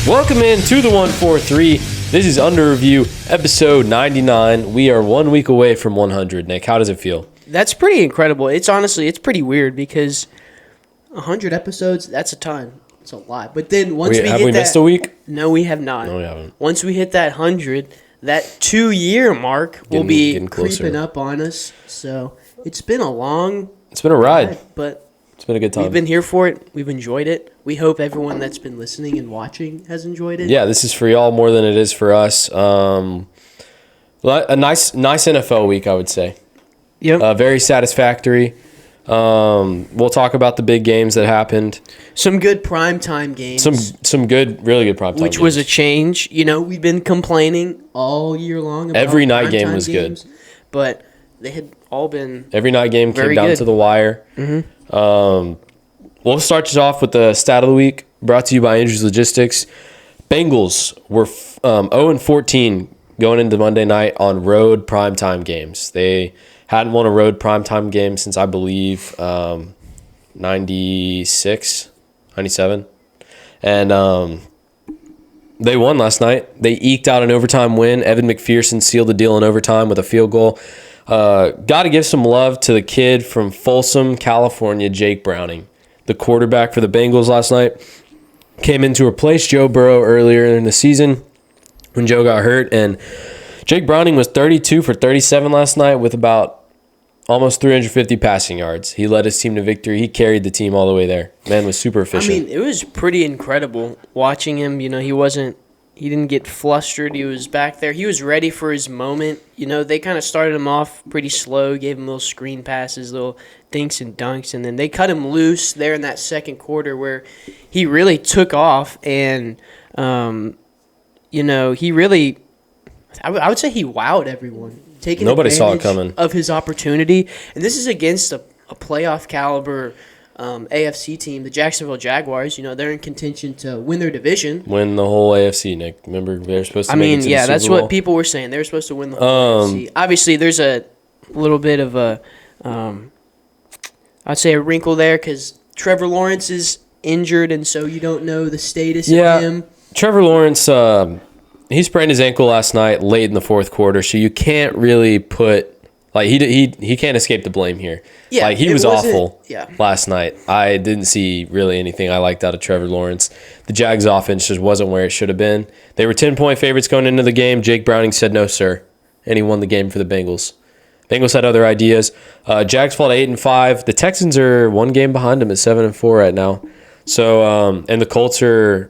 Welcome in to the 143. This is Under Review, episode 99. We are 1 week away from 100. Nick, how does it feel? That's pretty incredible. It's pretty weird because 100 episodes, that's a ton. It's a lot. But then once Have we missed a week? No, we have not. No, we haven't. Once we hit that 100, that 2-year mark will be getting closer. creeping up on us. So it's been a long It's been a ride. but It's been a good time. we've been here for it. We've enjoyed it. We hope everyone that's been listening and watching has enjoyed it. Yeah, this is for y'all more than it is for us. A nice NFL week, I would say. Yep. Very satisfactory. We'll talk about the big games that happened. Some good primetime games. Some good, really good primetime Which games. was a change. You know, we've been complaining all year long about Every night game primetime was good. games, but they had all been Every night game came very down good. to the wire. We'll start this off with the stat of the week, brought to you by Andrews Logistics. Bengals were 0-14 going into Monday night on road primetime games. They hadn't won a road primetime game since, I believe, 96, 97. And they won last night. They eked out an overtime win. Evan McPherson sealed the deal in overtime with a field goal. Got to give some love to the kid from Folsom, California, Jake Browning, the quarterback for the Bengals last night. Came in to replace Joe Burrow earlier in the season when Joe got hurt. And Jake Browning was 32 for 37 last night with about almost 350 passing yards. He led his team to victory. He carried the team all the way there. Man was super efficient. I mean, it was pretty incredible watching him. You know, he didn't get flustered. He was back there. He was ready for his moment. You know, they kind of started him off pretty slow, gave him little screen passes, little dinks and dunks, and then they cut him loose there in that second quarter where he really took off. And, you know, he really, I would say he wowed everyone. Nobody saw it coming. Of his opportunity. And this is against a playoff caliber AFC team, the Jacksonville Jaguars. You know, they're in contention to win their division. Win the whole AFC, Nick. Remember, they're supposed to make it to the Super that's Bowl. what people were saying. They were supposed to win the whole AFC. Obviously, there's a little bit of a, I'd say a wrinkle there because Trevor Lawrence is injured, and so you don't know the status of him. Trevor Lawrence, he sprained his ankle last night late in the fourth quarter, so you can't really put he can't escape the blame here. Yeah, he was awful yeah. last night. I didn't see really anything I liked out of Trevor Lawrence. The Jags offense just wasn't where it should have been. They were 10-point favorites going into the game. Jake Browning said no, sir, and he won the game for the Bengals. Bengals had other ideas. Jags fall to 8-5. The Texans are one game behind them at 7-4 right now. So and the Colts are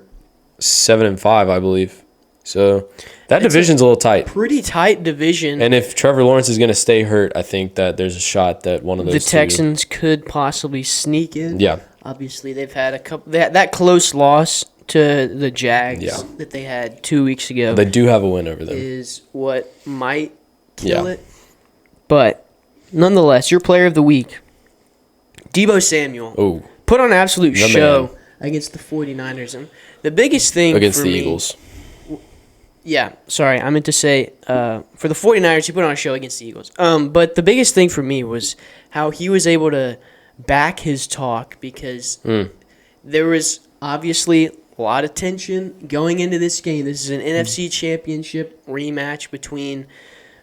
7-5, I believe. So that division's a little tight. Pretty tight division. And if Trevor Lawrence is going to stay hurt, I think that there's a shot that one of those the Texans could possibly sneak in. Yeah. Obviously, they've had a couple that close loss to the Jags that they had 2 weeks ago. They do have a win over them. Is what might kill it. But nonetheless, your player of the week, Deebo Samuel, put on an absolute show against the 49ers. And the biggest thing against for the me, Eagles. Yeah, sorry. I meant to say for the 49ers, he put on a show against the Eagles. But the biggest thing for me was how he was able to back his talk because there was obviously a lot of tension going into this game. This is an NFC Championship rematch between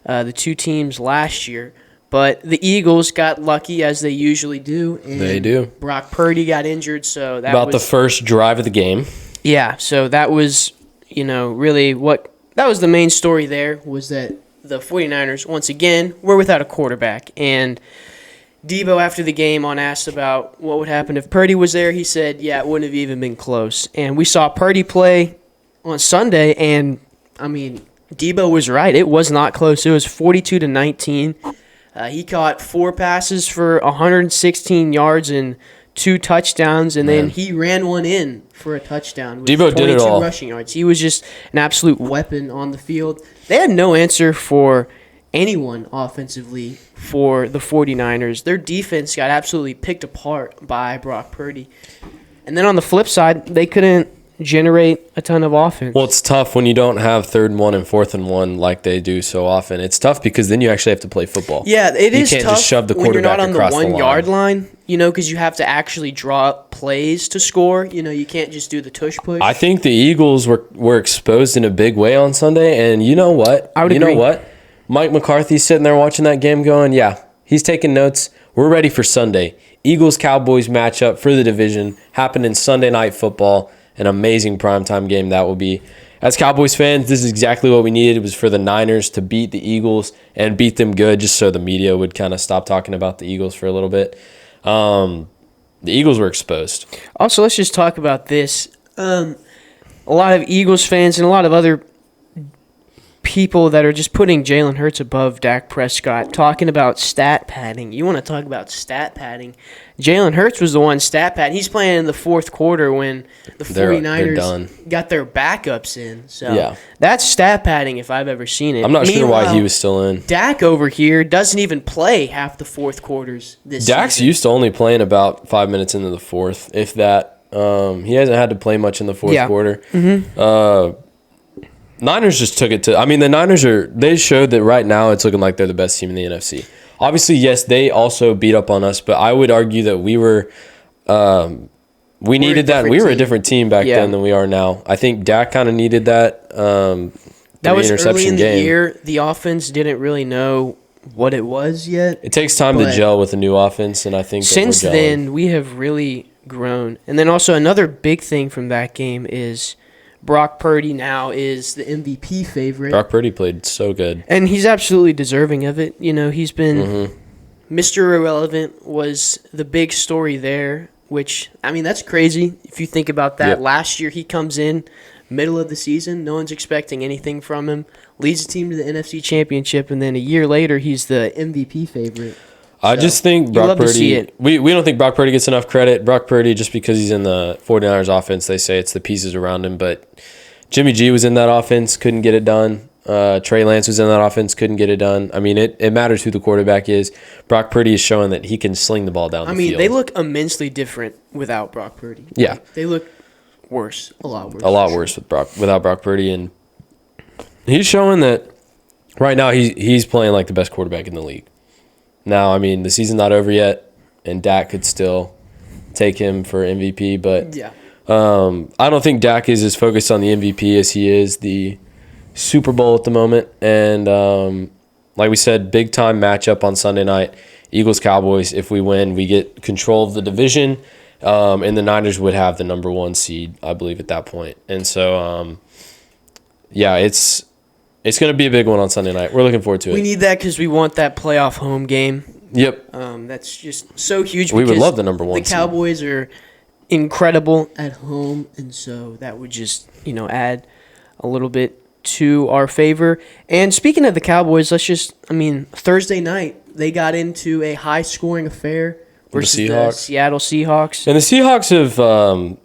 the two teams last year. But the Eagles got lucky, as they usually do. And they do. Brock Purdy got injured, so that was the first drive of the game. Yeah, so that was, really that was the main story there, was that the 49ers, once again, were without a quarterback. And Deebo, after the game, on asked about what would happen if Purdy was there, he said, yeah, it wouldn't have even been close. And we saw Purdy play on Sunday, and, Deebo was right. It was not close. It was 42-19. He caught 4 passes for 116 yards and 2 touchdowns, and then he ran one in for a touchdown with Deebo did it all. rushing yards. He was just an absolute weapon on the field. They had no answer for anyone offensively for the 49ers. Their defense got absolutely picked apart by Brock Purdy. And then on the flip side, they couldn't generate a ton of offense. Well, it's tough when you don't have 3rd and 1 and 4th and 1 like they do so often. It's tough because then you actually have to play football. Yeah, it is You can't tough just shove the when you're not quarterback on the across the 1 yard line, because you have to actually draw up plays to score. You can't just do the tush push. I think the Eagles were exposed in a big way on Sunday, and you know what? I would you agree. know what? Mike McCarthy's sitting there watching that game going, yeah, he's taking notes. We're ready for Sunday. Eagles-Cowboys matchup for the division happening Sunday Night Football. An amazing primetime game that will be. As Cowboys fans, this is exactly what we needed. It was for the Niners to beat the Eagles and beat them good just so the media would kind of stop talking about the Eagles for a little bit. The Eagles were exposed. Also, let's just talk about this. A lot of Eagles fans and a lot of other people that are just putting Jalen Hurts above Dak Prescott, talking about stat padding. You want to talk about stat padding? Jalen Hurts was the one stat pad. He's playing in the 4th quarter when the 49ers done. got their backups in. So Yeah. that's stat padding if I've ever seen it. I'm not sure why he Meanwhile, was still in. Dak over here doesn't even play half the 4th quarters this Dak's season. used to only playing about 5 minutes into the 4th, if that. He hasn't had to play much in the 4th quarter. Niners just took it to. I mean, the Niners they showed that right now it's looking like they're the best team in the NFC. Obviously, yes, they also beat up on us, but I would argue that we were. We needed that. We were a different team back then than we are now. I think Dak kind of needed that. That was early in the year. The offense didn't really know what it was yet. It takes time to gel with a new offense, and I think since that we're gelling. then we have really grown. And then also another big thing from that game is Brock Purdy now is the MVP favorite. Brock Purdy played so good. And he's absolutely deserving of it. He's been Mr. Irrelevant was the big story there, which, I mean, that's crazy if you think about that. Yep. Last year he comes in, middle of the season, no one's expecting anything from him, leads the team to the NFC Championship, and then a year later he's the MVP favorite. I just think Brock love to see Purdy. it. We don't think Brock Purdy gets enough credit. Brock Purdy, just because he's in the 49ers offense, they say it's the pieces around him. But Jimmy G was in that offense, couldn't get it done. Trey Lance was in that offense, couldn't get it done. I mean, it matters who the quarterback is. Brock Purdy is showing that he can sling the ball down the field. They look immensely different without Brock Purdy. Yeah. They look worse, a lot worse. A lot worse without Brock Purdy, and he's showing that right now he's playing like the best quarterback in the league. Now, I mean, the season's not over yet, and Dak could still take him for MVP, but Yeah. I don't think Dak is as focused on the MVP as he is the Super Bowl at the moment. And like we said, big time matchup on Sunday night. Eagles-Cowboys. If we win, we get control of the division, and the Niners would have the number 1 seed, I believe, at that point. And so, yeah, it's going to be a big one on Sunday night. We're looking forward to it. We need that because we want that playoff home game. Yep. That's just so huge. We would because love the number 1 The seed. Cowboys are incredible at home, and so that would just add a little bit to our favor. And speaking of the Cowboys, Thursday night they got into a high-scoring affair versus the Seattle Seahawks. And the Seahawks have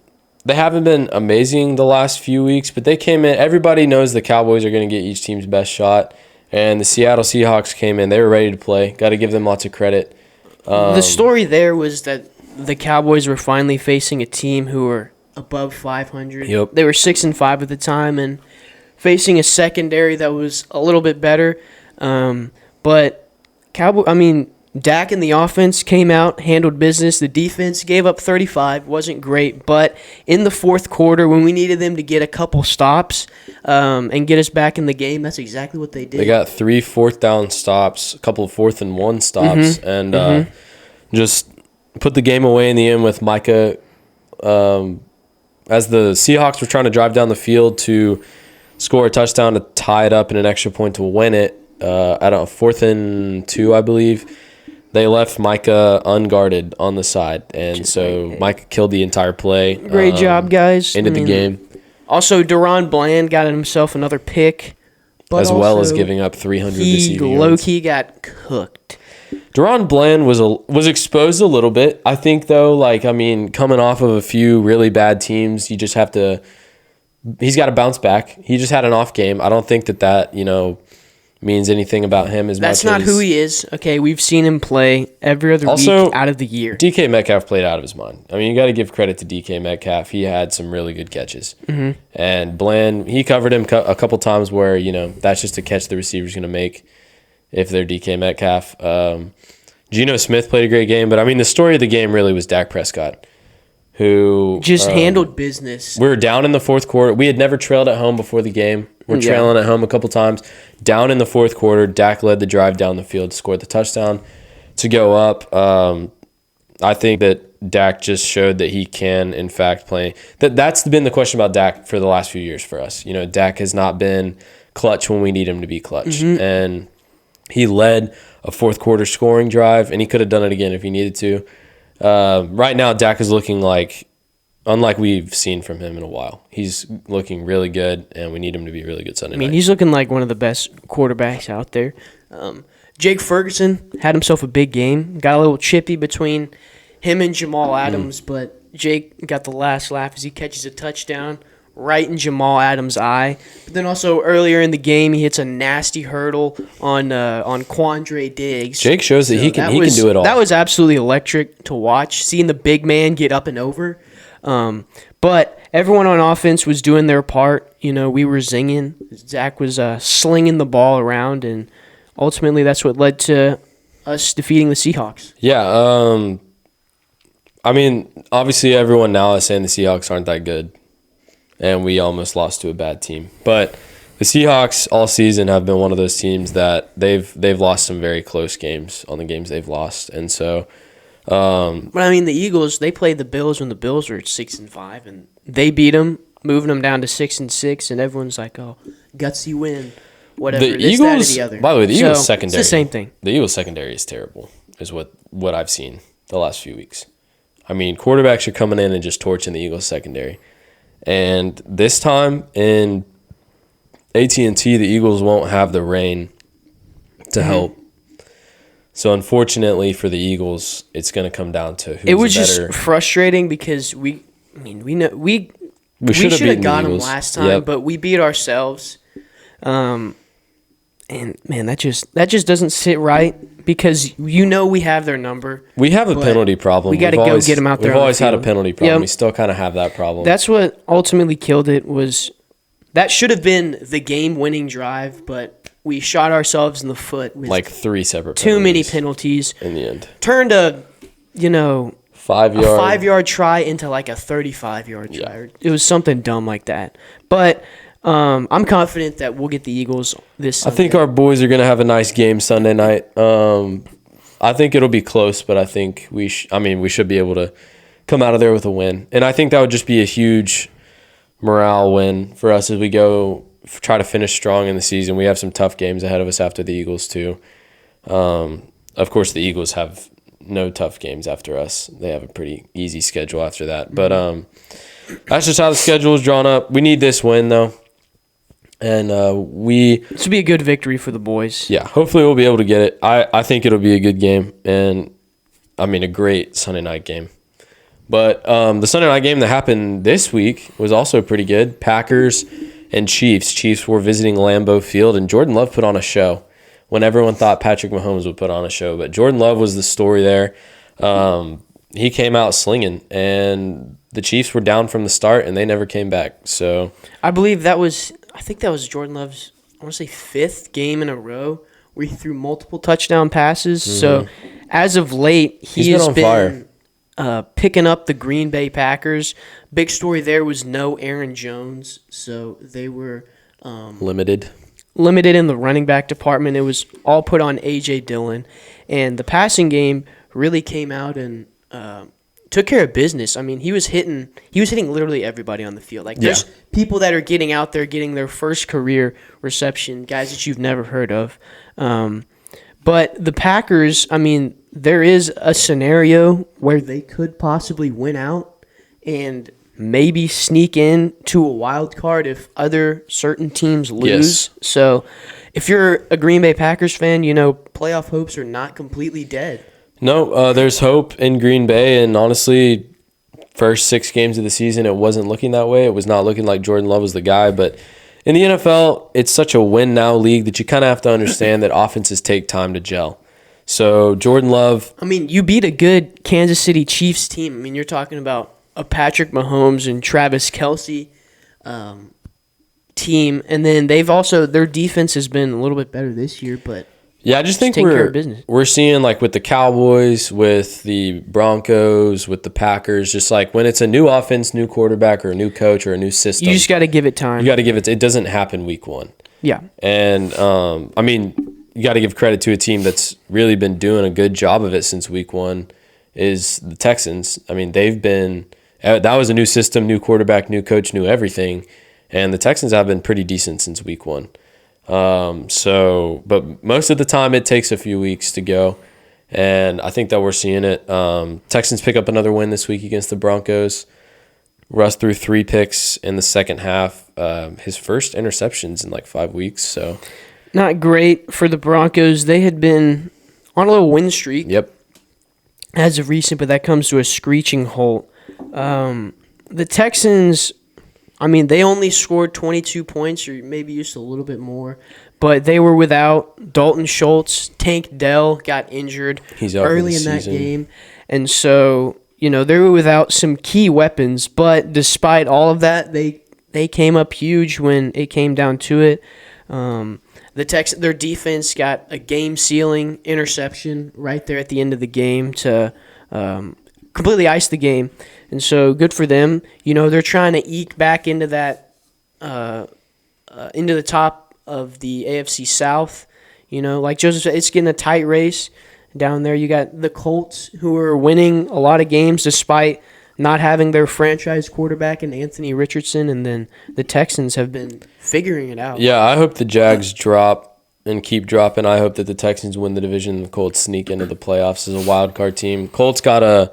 they haven't been amazing the last few weeks, but they came in. Everybody knows the Cowboys are going to get each team's best shot, and the Seattle Seahawks came in. They were ready to play. Got to give them lots of credit. The story there was that the Cowboys were finally facing a team who were above 500. Yep. They were 6-5 at the time, and facing a secondary that was a little bit better. But Dak and the offense came out, handled business. The defense gave up 35, wasn't great. But in the 4th quarter, when we needed them to get a couple stops and get us back in the game, that's exactly what they did. They got 3 4th down stops, a couple of 4th and 1 stops, and just put the game away in the end with Micah. As the Seahawks were trying to drive down the field to score a touchdown to tie it up and an extra point to win it at a 4th and 2, I believe. They left Micah unguarded on the side, and so Micah killed the entire play. Great job, guys. Ended the game. Also, Deron Bland got himself another pick. But as well as giving up 300 receiving yards. Low-key got cooked. Deron Bland was exposed a little bit. I think, though, coming off of a few really bad teams, you just have to – he's got to bounce back. He just had an off game. I don't think that means anything about him as That's much not as... who he is. Okay, we've seen him play every other Also, week out of the year. DK Metcalf played out of his mind. I mean, you got to give credit to DK Metcalf. He had some really good catches. Mm-hmm. And Bland, he covered him a couple times where, that's just a catch the receiver's going to make if they're DK Metcalf. Geno Smith played a great game, but, I mean, the story of the game really was Dak Prescott, who... Just handled business. We were down in the fourth quarter. We had never trailed at home before the game. We're trailing at home a couple times. Down in the fourth quarter, Dak led the drive down the field, scored the touchdown to go up. I think that Dak just showed that he can, in fact, play. That's been the question about Dak for the last few years for us. Dak has not been clutch when we need him to be clutch. Mm-hmm. And he led a fourth quarter scoring drive, and he could have done it again if he needed to. Right now, Dak is looking unlike we've seen from him in a while. He's looking really good, and we need him to be really good Sunday night. He's looking like one of the best quarterbacks out there. Jake Ferguson had himself a big game. Got a little chippy between him and Jamal Adams, but Jake got the last laugh as he catches a touchdown right in Jamal Adams' eye. But then also earlier in the game, he hits a nasty hurdle on Quandre Diggs. Jake shows that he can do it all. That was absolutely electric to watch, seeing the big man get up and over. But everyone on offense was doing their part. We were zinging. Zach was slinging the ball around, and ultimately that's what led to us defeating the Seahawks. Yeah. Obviously everyone now is saying the Seahawks aren't that good, and we almost lost to a bad team. But the Seahawks all season have been one of those teams that they've lost some very close games on the games they've lost, and so. But the Eagles, they played the Bills when the Bills were 6-5, and they beat them, moving them down to 6-6, and everyone's like, "Oh, gutsy win, whatever." The Eagles, that, or the other. by the way, the Eagles secondary, it's the same thing. The Eagles secondary is terrible, is what I've seen the last few weeks. Quarterbacks are coming in and just torching the Eagles secondary, and this time in AT&T, the Eagles won't have the rain to help. So unfortunately for the Eagles, it's going to come down to who's better. It was just frustrating because we should have got them last time, but we beat ourselves. And man, that just doesn't sit right because we have their number. We have a penalty problem. We got to go get them out there. We've always had a penalty problem. Yep. We still kind of have that problem. That's what ultimately killed it. That should have been the game-winning drive, but we shot ourselves in the foot with 3 separate penalties. Too many penalties. In the end. Turned a 5-yard try into a 35-yard try. Yeah. It was something dumb like that. But I'm confident that we'll get the Eagles this Sunday. I think our boys are going to have a nice game Sunday night. I think it'll be close, but I think we should be able to come out of there with a win. And I think that would just be a huge morale win for us as we go try to finish strong in the season. We have some tough games ahead of us after the Eagles too. Of course, the Eagles have no tough games after us. They have a pretty easy schedule after that. But that's just how the schedule is drawn up. We need this win though, and this will be a good victory for the boys. Yeah, hopefully we'll be able to get it. I think it'll be a good game, and a great Sunday night game. But the Sunday night game that happened this week was also pretty good. Packers and Chiefs. Chiefs were visiting Lambeau Field, and Jordan Love put on a show when everyone thought Patrick Mahomes would put on a show. But Jordan Love was the story there. He came out slinging, and the Chiefs were down from the start, and they never came back. So I think that was Jordan Love's, I want to say, 5th game in a row where he threw multiple touchdown passes. Mm-hmm. So as of late, he has been picking up the Green Bay Packers. Big story there was no Aaron Jones, so they were limited in the running back department. It was all put on A.J. Dillon, and the passing game really came out and took care of business. He was hitting literally everybody on the field. There's people that are getting out there, getting their first career reception, guys that you've never heard of. But the Packers, there is a scenario where they could possibly win out and maybe sneak in to a wild card if other certain teams lose. Yes. So if you're a Green Bay Packers fan, playoff hopes are not completely dead. No, there's hope in Green Bay, and honestly, first 6 games of the season, it wasn't looking that way. It was not looking like Jordan Love was the guy, but in the NFL, it's such a win now league that you kind of have to understand that offenses take time to gel. So Jordan Love, I mean, you beat a good Kansas City Chiefs team. I mean, you're talking about a Patrick Mahomes and Travis Kelce team, and then their defense has been a little bit better this year, but I just think taking care of business. we're seeing like with the Cowboys, with the Broncos, with the Packers, just like when it's a new offense, new quarterback, or a new coach, or a new system, You just got to give it time. you got to give it. It doesn't happen week one. Yeah. And I mean, you got to give credit to a team that's really been doing a good job of it since week one. Is the Texans? I mean, they've been. That was a new system, new quarterback, new coach, new everything, and the Texans have been pretty decent since week one. But most of the time it takes a few weeks to go, and I think that we're seeing it. Texans pick up another win this week against the Broncos. Russ threw 3 picks in the second half. His first interceptions in like 5 weeks. So Not great for the Broncos. They had been on a little win streak yep, as of recent, but that comes to a screeching halt. The Texans, I mean, they only scored 22 points, or maybe just a little bit more, but they were without Dalton Schultz. Tank Dell got injured He's out for early the in that season. game, and so they were without some key weapons. But despite all of that, they came up huge when it came down to it. Their defense got a game-sealing interception right there at the end of the game to completely ice the game. And so good for them. They're trying to eke back into that, into the top of the AFC South. Like Joseph said, it's getting a tight race down there. You got the Colts, who are winning a lot of games despite not having their franchise quarterback in Anthony Richardson. And then the Texans have been figuring it out. yeah. I hope the Jags drop and keep dropping. I hope that the Texans win the division and the Colts sneak into the playoffs as a wild card team. Colts got a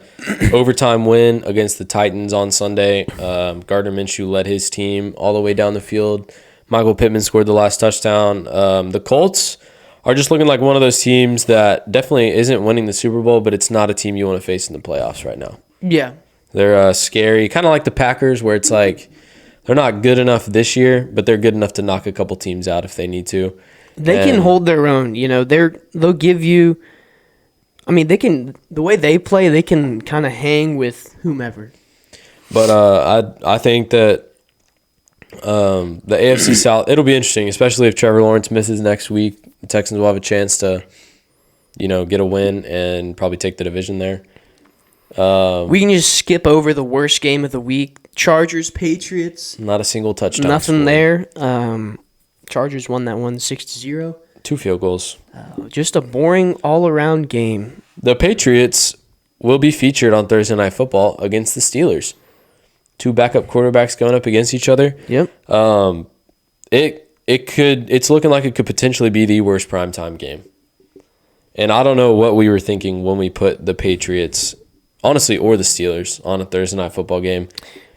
overtime win against the Titans on Sunday. Gardner Minshew led his team all the way down the field. Michael Pittman scored the last touchdown. The Colts are just looking like one of those teams that definitely isn't winning the Super Bowl, but it's not a team you want to face in the playoffs right now. Yeah. They're scary, kind of like the Packers, where it's like they're not good enough this year, but they're good enough to knock a couple teams out if they need to. They can hold their own. They'll give you. I mean, they can. The way they play, they can kind of hang with whomever. But I think that the AFC South, it'll be interesting, especially if Trevor Lawrence misses next week. The Texans will have a chance to, get a win and probably take the division there. We can just skip over the worst game of the week. Chargers, Patriots. Not a single touchdown. Nothing scored. there. Chargers won that one 6-0. 2 field goals. Just a boring all-around game. The Patriots will be featured on Thursday Night Football against the Steelers. 2 backup quarterbacks going up against each other. Yep. It's looking like it could potentially be the worst primetime game. And I don't know what we were thinking when we put the Patriots, honestly, or the Steelers on a Thursday Night Football game.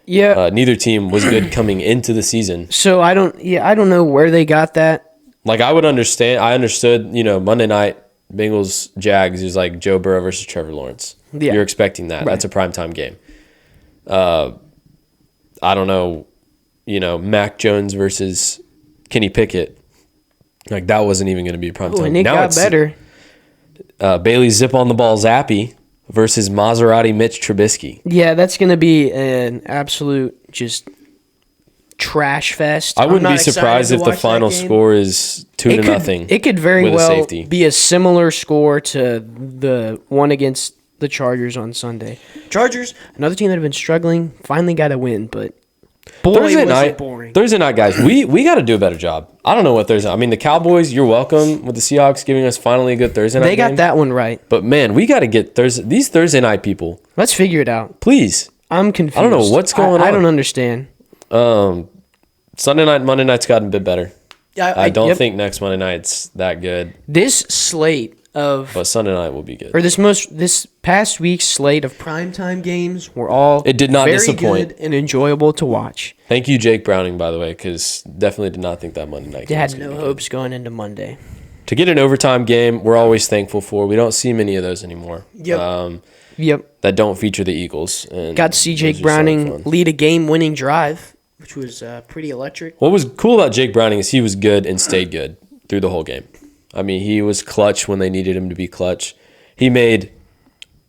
Yeah. Neither team was good coming into the season. So I don't know where they got that. Like I understood, Monday night Bengals Jags is like Joe Burrow versus Trevor Lawrence. Yeah. You're expecting that. Right. That's a primetime game. I don't know, Mac Jones versus Kenny Pickett. Like that wasn't even going to be a primetime. Oh, and it got better. Bailey Zip on the ball Zappy versus Maserati Mitch Trubisky. Yeah, that's going to be an absolute just trash fest. I wouldn't I'm be not excited surprised to if the watch that final game. score is 2-0. It could very with a well safety. be a similar score to the one against the Chargers on Sunday. Chargers, another team that have been struggling, finally got a win, but boy, Thursday was night, it boring. Thursday night, guys, we got to do a better job. I don't know what Thursday. I mean, the Cowboys, you're welcome with the Seahawks giving us finally a good Thursday night. They got game. that one right. But man, we got to get these Thursday night people. Let's figure it out. Please. I'm confused. I don't know what's going I on. don't understand. Sunday night, Monday night's gotten a bit better. Yeah, I don't yep. think next Monday night's that good, This slate of but Sunday night will be good. or this past week's slate of primetime games were all It did not very disappoint. good and enjoyable to watch. Thank you, Jake Browning, by the way, because definitely did not think that Monday night They game was had gonna no be good. hopes going into Monday. To get an overtime game, we're always thankful for. We don't see many of those anymore. Yep. Yep. That don't feature the Eagles. And Got to see those Jake are so Browning fun. lead a game-winning drive which was pretty electric. What was cool about Jake Browning is he was good and stayed good through the whole game. I mean, he was clutch when they needed him to be clutch. He made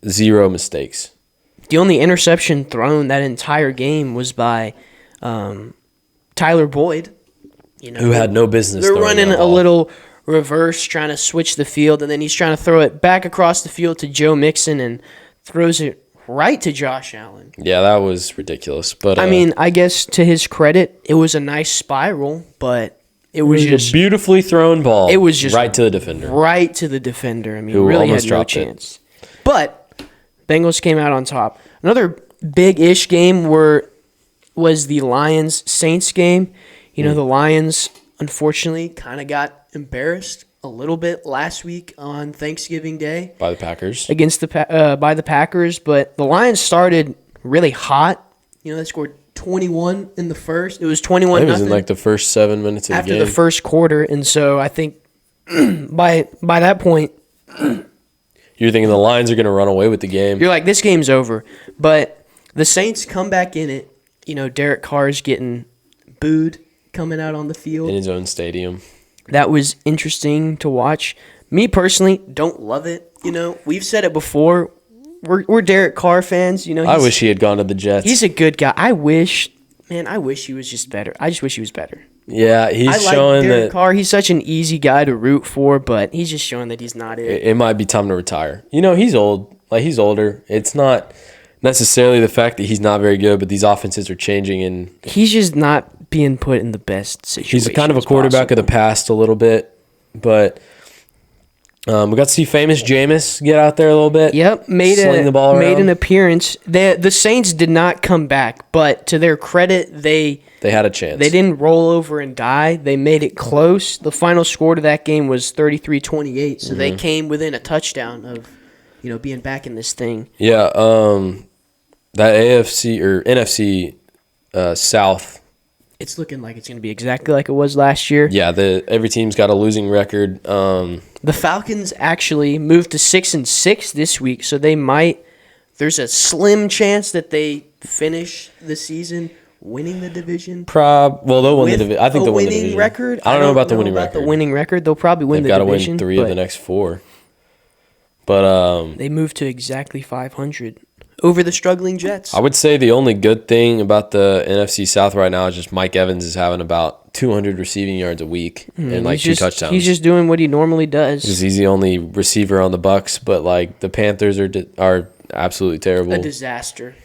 0 mistakes. The only interception thrown that entire game was by Tyler Boyd. Who had no business. They're throwing running that a ball. little reverse, trying to switch the field, and then he's trying to throw it back across the field to Joe Mixon and throws it right to Josh Allen. Yeah, that was ridiculous. But I mean, I guess to his credit, it was a nice spiral, but it was just a beautifully thrown ball. It was just right to the defender. Right to the defender. I mean, Who really had almost no dropped it. chance. But Bengals came out on top. Another big-ish game was the Lions-Saints game. The Lions, unfortunately, kind of got embarrassed a little bit last week on Thanksgiving Day By the Packers. against by the Packers, but the Lions started really hot. They scored 21 in the first. It was 21 It was in nothing like the first 7 minutes of after the game. the first quarter, and so I think by that point You're thinking the Lions are going to run away with the game. you're like, this game's over. But the Saints come back in it. Derek Carr's getting booed coming out on the field. In his own stadium. That was interesting to watch. Me personally, don't love it. We've said it before. We're Derek Carr fans. I wish he had gone to the Jets. he's a good guy. I wish he was just better. I just wish he was better. Yeah, he's I like showing Derek that Carr. He's such an easy guy to root for, but he's just showing that he's not it. it might be time to retire. He's old. Like, he's older. It's not necessarily the fact that he's not very good, but these offenses are changing, and He's just not being put in the best situation. he's kind of a quarterback of the past a little bit. But we got to see famous Jameis get out there a little bit. Yep, Sling the ball made around. an appearance. The Saints did not come back, but to their credit, they They had a chance. They didn't roll over and die. They made it close. The final score to that game was 33-28, so they came within a touchdown of, being back in this thing. Yeah, that AFC or NFC South. It's looking like it's going to be exactly like it was last year. Yeah, every team's got a losing record. The Falcons actually moved to 6-6 this week, so there's a slim chance that they finish the season winning the division. They'll win the With division. I think they'll win the winning division. record. I don't know about the winning record. The winning record, they'll probably win They've the got to division. win 3 of but the next 4. But they moved to exactly 500 over the struggling Jets. I would say the only good thing about the NFC South right now is just Mike Evans is having about 200 receiving yards a week and like 2 touchdowns. He's just doing what he normally does. because he's the only receiver on the Bucks. But like the Panthers are absolutely terrible. A disaster.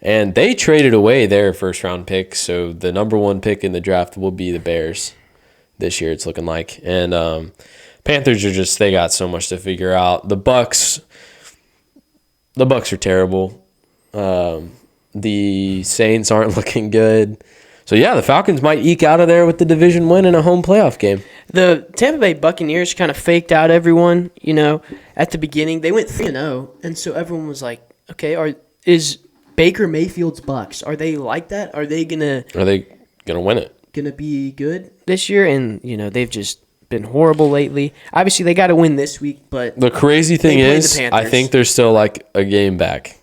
And they traded away their first round pick, so the number 1 pick in the draft will be the Bears this year, it's looking like. And Panthers they got so much to figure out. The Bucks are terrible. The Saints aren't looking good. So yeah, the Falcons might eke out of there with the division win and a home playoff game. The Tampa Bay Buccaneers kind of faked out everyone, at the beginning. They went 3-0, and so everyone was like, okay, is Baker Mayfield's Bucks, are they like that? Are they gonna Win it? be good this year? And they've just been horrible lately. Obviously, they got to win this week, but The crazy thing They played is, the Panthers. I think they're still like a game back.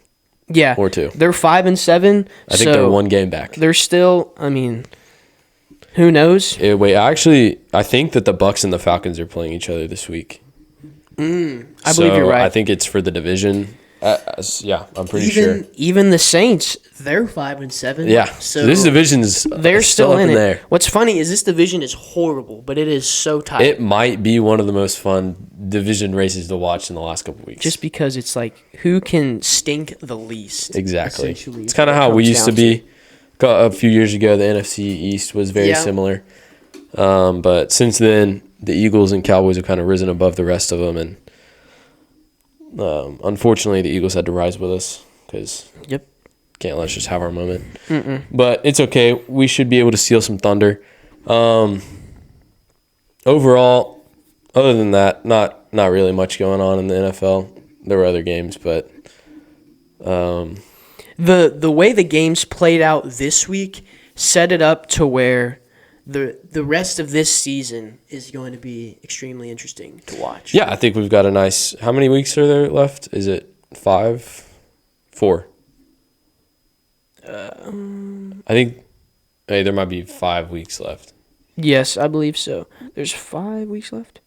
yeah, Or 2. They're 5-7. I think they're 1 game back. They're still. I mean, who knows? I think that the Bucks and the Falcons are playing each other this week. I believe you're right. I think it's for the division. I'm pretty sure. Even the Saints, they're 5-7. Yeah. so This division's they're still up in it. there. What's funny is this division is horrible, but it is so tight. It might be one of the most fun division races to watch in the last couple weeks. Just because it's like who can stink the least. exactly. essentially, It's is kind of what it how we comes used to down be a few years ago. The NFC East was very Yeah. similar. But since then, the Eagles and Cowboys have kind of risen above the rest of them, and unfortunately, the Eagles had to rise with us because Yep. can't let us just have our moment. But it's okay. We should be able to steal some thunder. Overall, other than that, not really much going on in the NFL. There were other games, but The way the games played out this week set it up to where the rest of this season is going to be extremely interesting to watch. yeah, I think we've got a nice. How many weeks are there left? Is it 5? 4. I think Hey, there might be 5 weeks left. Yes, I believe so. There's 5 weeks left.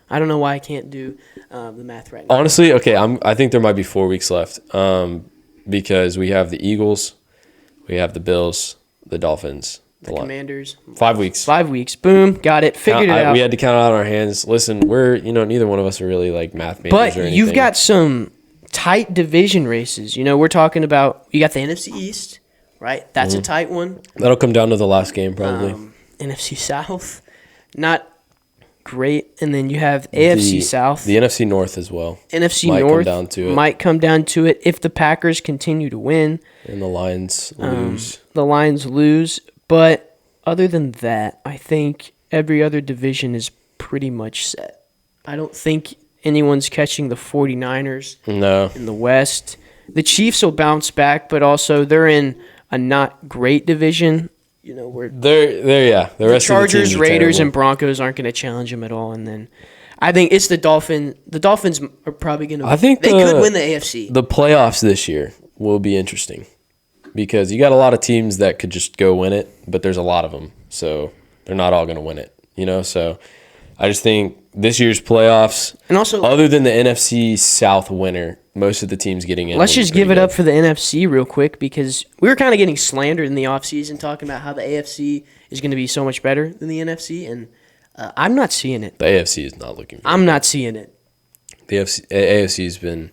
I don't know why I can't do the math right now. Honestly, okay, I think there might be 4 weeks left. Because we have the Eagles, we have the Bills, the Dolphins, The Commanders. 5 weeks. 5 weeks. Boom. Got it. Figured it out. We had to count it out on our hands. Listen, we're neither one of us are really like math majors or But anything. you've got some tight division races. We're talking about you got the NFC East, right? That's a tight one. That'll come down to the last game probably. NFC South, not great, and then you have AFC South, The NFC North as well. NFC might come North down to it. might come down to it if the Packers continue to win. And the Lions lose. The Lions lose, but other than that, I think every other division is pretty much set. I don't think anyone's catching the 49ers No. in the West. The Chiefs will bounce back, but also they're in a not great division. Where They're yeah. The the rest Chargers, of the teams are Raiders, terrible. and Broncos aren't going to challenge them at all. And then I think it's the Dolphins. The Dolphins are probably going to. I think they could win the AFC. The playoffs this year will be interesting because you got a lot of teams that could just go win it, but there's a lot of them, so they're not all going to win it. So I just think this year's playoffs, And also, other than the NFC South winner, most of the teams getting in. let's will be just give pretty it up good. for the NFC real quick because we were kind of getting slandered in the offseason talking about how the AFC is going to be so much better than the NFC, and I'm not seeing it. The AFC is not looking. I'm not seeing it. The AFC has been.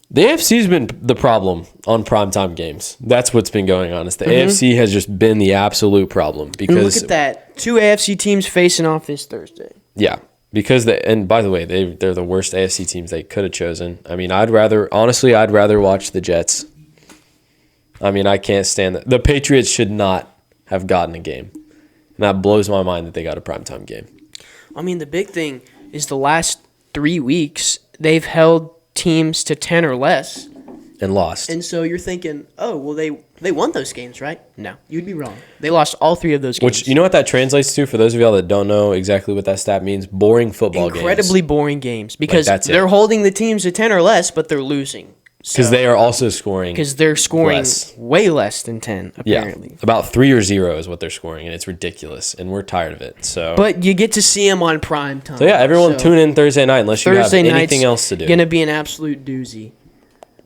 The AFC has been the problem on primetime games. That's what's been going on. It's the AFC has just been the absolute problem And look because at that. 2 AFC teams facing off this Thursday. yeah, because and by the way, they're the worst AFC teams they could have chosen. I mean, I'd rather watch the Jets. I mean, I can't stand that. The Patriots should not have gotten a game. And that blows my mind that they got a primetime game. I mean, the big thing is the last 3 weeks, they've held teams to 10 or less. And lost. And so you're thinking, oh, well, they won those games, right? No, you'd be wrong. They lost all 3 of those games. Which, you know what that translates to? For those of y'all that don't know exactly what that stat means, boring football Incredibly games. boring games because that's it. they're holding the teams to 10 or less, but they're losing. Because they are also scoring. Because they're scoring less. way less than 10, apparently. Yeah, about 3 or 0 is what they're scoring, and it's ridiculous, and we're tired of it. So, But you get to see them on prime time. so yeah, everyone tune in Thursday night unless you have Thursday night's anything else to do. Going to be an absolute doozy.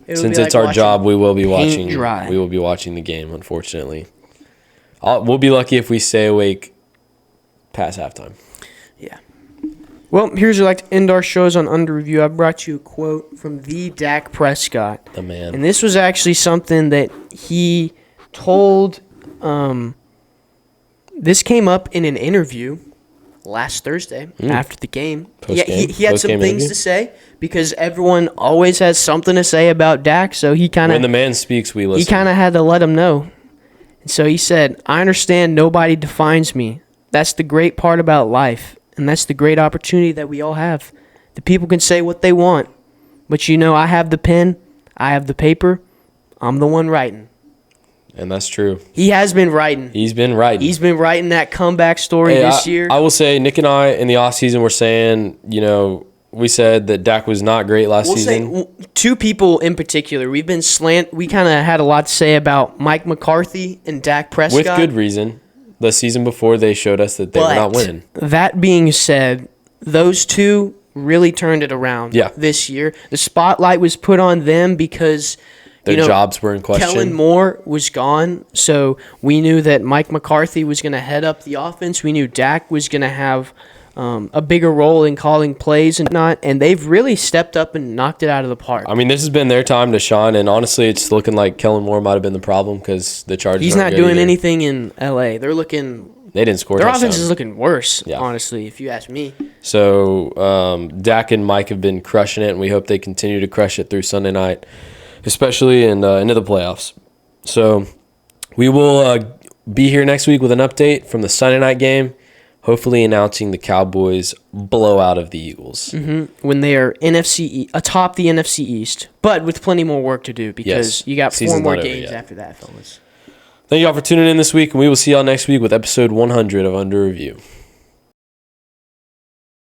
It'll Since be it's like our watching job, we will be paint watching. dry. We will be watching the game. Unfortunately, we'll be lucky if we stay awake past halftime. Yeah. Well, here's where I'd like to end our shows on Under Review. I brought you a quote from the Dak Prescott. The man. And this was actually something that he told. This came up in an interview last Thursday after the game. Post-game? He had some Post-game things interview? to say because everyone always has something to say about Dak. So he kind When the of man speaks, we listen. he kind of had to let him know. And so he said, "I understand nobody defines me. That's the great part about life, and that's the great opportunity that we all have. The people can say what they want, but I have the pen, I have the paper, I'm the one writing." And that's true. He has been writing. He's been right. He's been writing that comeback story this year. I will say, Nick and I in the offseason were saying, we said that Dak was not great last We'll say season. 2 people in particular. We kind of had a lot to say about Mike McCarthy and Dak Prescott. With good reason. The season before, they showed us that they were not winning. That being said, those 2 really turned it around this year. The spotlight was put on them because Their jobs were in question. Kellen Moore was gone, so we knew that Mike McCarthy was going to head up the offense. We knew Dak was going to have a bigger role in calling plays and not, and they've really stepped up and knocked it out of the park. I mean, this has been their time to shine, and honestly, it's looking like Kellen Moore might have been the problem because the Chargers He's aren't not good doing either. anything in L.A. They didn't score. Their offense is looking worse, honestly, if you ask me. So Dak and Mike have been crushing it, and we hope they continue to crush it through Sunday night, especially into the playoffs. So we will be here next week with an update from the Sunday night game, hopefully announcing the Cowboys' blowout of the Eagles. When they are atop the NFC East, but with plenty more work to do because you got 4 Season's more not over games yet. after that, fellas. Thank you all for tuning in this week, and we will see y'all next week with episode 100 of Under Review.